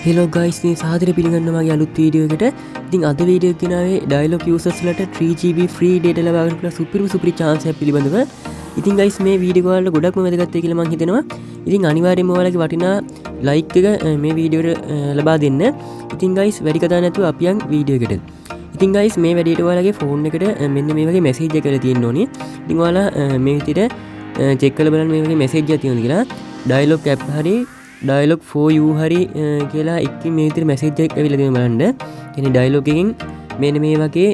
Hello guys මේ සාදර පිළිගන්නවාගේ අලුත් වීඩියෝ එකට. ඉතින් අද වීඩියෝ එක ගෙනාවේ ඩයලොග් යූසර්ස්ලට 3GB ෆ්‍රී ඩේටා ලබා ගන්න පුළුවන් සුපිරි chance එකක් පිළිබඳව. ඉතින් ගයිස් මේ වීඩියෝ වල ගොඩක්ම වැදගත් වෙයි කියලා මම හිතනවා. ඉතින් අනිවාර්යයෙන්ම ඔයාලගේ වටිනා ලයික් එක මේ වීඩියෝට ලබා දෙන්න. ඉතින් ගයිස් වැඩි කතා නැතුව අපි යන් වීඩියෝ එකට. ඉතින් ගයිස් මේ වැඩේට ඔයාලගේ ෆෝන් එකට මෙන්න මේ වගේ මැසේජ් එකක් කරලා තියෙන්න ඕනේ. ඉතින් ඔයාලා මේ විදිහට චෙක් කරලා බලන්න මේ වගේ මැසේජ් එකක් තියෙනවද කියලා. ඩයලොග් ඇප් හරි ඩයලොග් for you හරි කියලා එක්ක මේ විදිහට මැසේජ් එකක් ඇවිල්ලා තියෙනවා බලන්න. කියන්නේ ඩයලොග් එකෙන් මෙන්න මේ වගේ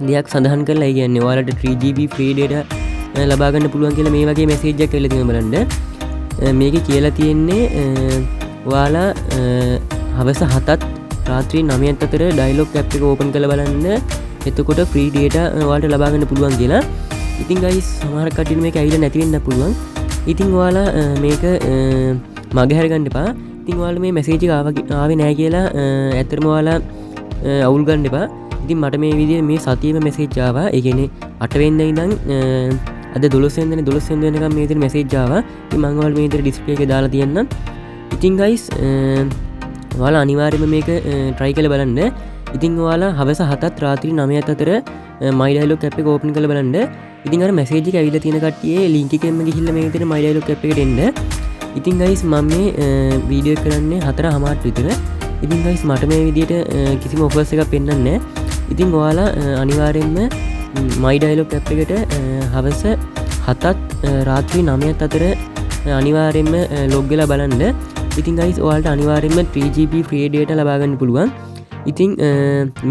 දෙයක් සඳහන් කරලා ඒ කියන්නේ ඔයාලට 3GB free data ලබා ගන්න පුළුවන් කියලා මේ වගේ මැසේජ් එකක් ඇවිල්ලා තියෙනවා බලන්න. මේකේ කියලා තියෙන්නේ ඔයාලා හවස 7ත් රාත්‍රී 9ත් අතර ඩයලොග් ඇප් එක ඕපන් කරලා බලන්න. එතකොට free data ඔයාලට ලබා ගන්න පුළුවන් කියලා. ඉතින් guys සමහර කට්ටියට මේක ඇවිල්ලා නැති වෙන්න පුළුවන්. ඉතින් ඔයාලා මේක මගේ හැරගන්න එපා. ඉතින් ඔයාලා මේ මැසේජ් එක ආවේ නැහැ කියලා ඇත්තටම ඔයාලා අවුල් ගන්න එපා. ඉතින් මට මේ විදිහේ මේ සතියේම මැසේජ් ආවා. ඒ කියන්නේ 8 වෙනිදා ඉඳන් අද 12 වෙනිදා වෙනකම් මේ විදිහට මැසේජ් ආවා. ඉතින් මම ඔයාලා මේ විදිහට ඩිස්ප්ලේ එකේ දාලා තියන්නම්. ඉතින් guys ඔයාලා අනිවාර්යයෙන්ම මේක try කරලා බලන්න. ඉතින් ඔයාලා හවස 7ත් රාත්‍රී 9ත් අතර my dialog app එක open කරලා බලන්න. ඉතින් අර මැසේජ් එක ඇවිල්ලා තියෙන කට්ටියේ link එකෙන්ම ගිහිල්ලා මේ විදිහට my dialog app එකට එන්න. ඉතින් guys මම මේ වීඩියෝ එක කරන්නේ 4:00 විතර. ඉතින් guys මට මේ විදිහට කිසිම offers එකක් පෙන්නන්නේ නැහැ. ඉතින් ඔයාලා අනිවාර්යයෙන්ම my dialog app එකට හවස 7ත් රාත්‍රී 9ත් අතර අනිවාර්යයෙන්ම log වෙලා බලන්න. ඉතින් guys ඔයාලට අනිවාර්යයෙන්ම 3GB free data ලබා ගන්න පුළුවන්. ඉතින්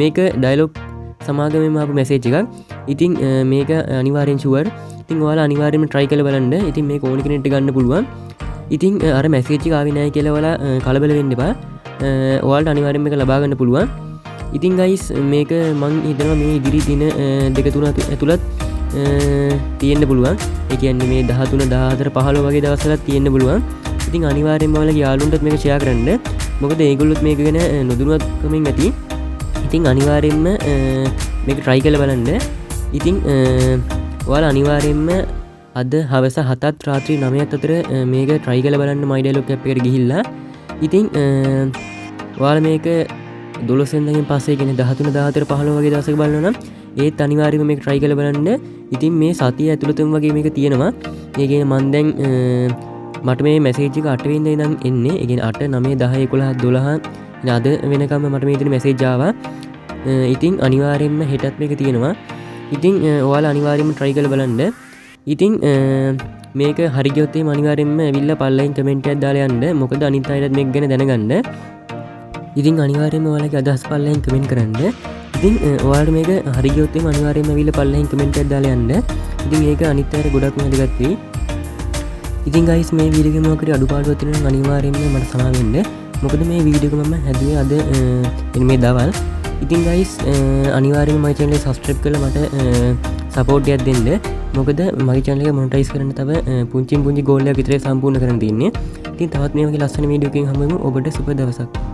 මේක dialog සමාගමෙන්ම ආපු මැසේජ් එකක්. ඉතින් මේක අනිවාර්යෙන් ෂුවර්. ඉතින් ඔයාලා අනිවාර්යෙන්ම try කරලා බලන්න. ඉතින් මේක ඕන කෙනෙක්ට ගන්න පුළුවන්. ඉතින් අර මැසේජ් එක ආවේ නැහැ කියලා ඔයාලා කලබල වෙන්න එපා. ඔයාලට අනිවාර්යෙන් මේක ලබා ගන්න පුළුවන්. ඉතින් guys මේක මං හිතනවා මේ ඉදිරි දින 2-3 ඇතුළත් තියෙන්න පුළුවන්. ඒ කියන්නේ මේ 13 14 15 වගේ දවස්වලත් තියෙන්න පුළුවන්. ඉතින් අනිවාර්යෙන්ම ඔයාලගේ යාළුවන්ටත් මේක ෂෙයා කරන්න. මොකද ඒගොල්ලොත් මේක ගැන නොදැනුවත්කමින් ඇති. ඉතින් අනිවාර්යෙන්ම මේක try කරලා බලන්න. ඉතින් ඔයාලා අනිවාර්යෙන්ම අද හවස 7ත් රාත්‍රී 9ත් අතර මේක try කරලා බලන්න my dialog app එකට ගිහිල්ලා. ඉතින් ඔයාලා මේක 12 වෙනිදාගෙන් පස්සේ කියන්නේ 13 14 15 වගේ දවසක බලනවා නම් ඒත් අනිවාර්යයෙන්ම මේක try කරලා බලන්න. ඉතින් මේ සතිය ඇතුළතම වගේ මේක තියෙනවා. ඒ කියන්නේ මම දැන් මට මේ මැසේජ් එක 8 වෙනිදා ඉඳන් එන්නේ. ඒ කියන්නේ 8 9 10 11 12 අද වෙනකම් මට මේ විදිහට මැසේජ් ආවා. ඉතින් අනිවාර්යයෙන්ම හෙටත් මේක තියෙනවා. ඉතින් ඔයාලා අනිවාර්යයෙන්ම try කරලා බලන්න. ඉතින් මේක හරි ගියොත් එහෙම අනිවාර්යයෙන්ම ඇවිල්ලා පල්ලෙන් කමෙන්ට් එකක් දාලා යන්න. මොකද අනිත් අයටත් මේක ගැන දැනගන්න. ඉතින් අනිවාර්යයෙන්ම ඔයාලගේ අදහස් පල්ලෙන් කමෙන්ට් කරන්න. ඉතින් ඔයාලට මේක හරි ගියොත් එහෙම අනිවාර්යයෙන්ම ඇවිල්ලා පල්ලෙන් කමෙන්ට් එකක් දාලා යන්න. ඉතින් ඒක අනිත් අයට ගොඩක්ම වැදගත් වෙයි. ඉතින් guys මේ වීඩියෝ එකේ මොකක්ද අඩුපාඩුවක් තියෙනවා නම් අනිවාර්යයෙන්ම මට සමා වෙන්න. මොකද මේ වීඩියෝ එක මම හැදුවේ අද මේ දවල්. ඉතින් guys අනිවාර්යයෙන්ම මගේ channel එක subscribe කරලා මට support එකක් දෙන්න. මොකද මගේ channel එක monetize කරන්න තව පුංචි ගෝල් එකක් විතරයි සම්පූර්ණ කරන්න තියෙන්නේ. ඉතින් තවත් මේ වගේ ලස්සන වීඩියෝ එකකින් හමු වෙමු. ඔබට සුබ දවසක්.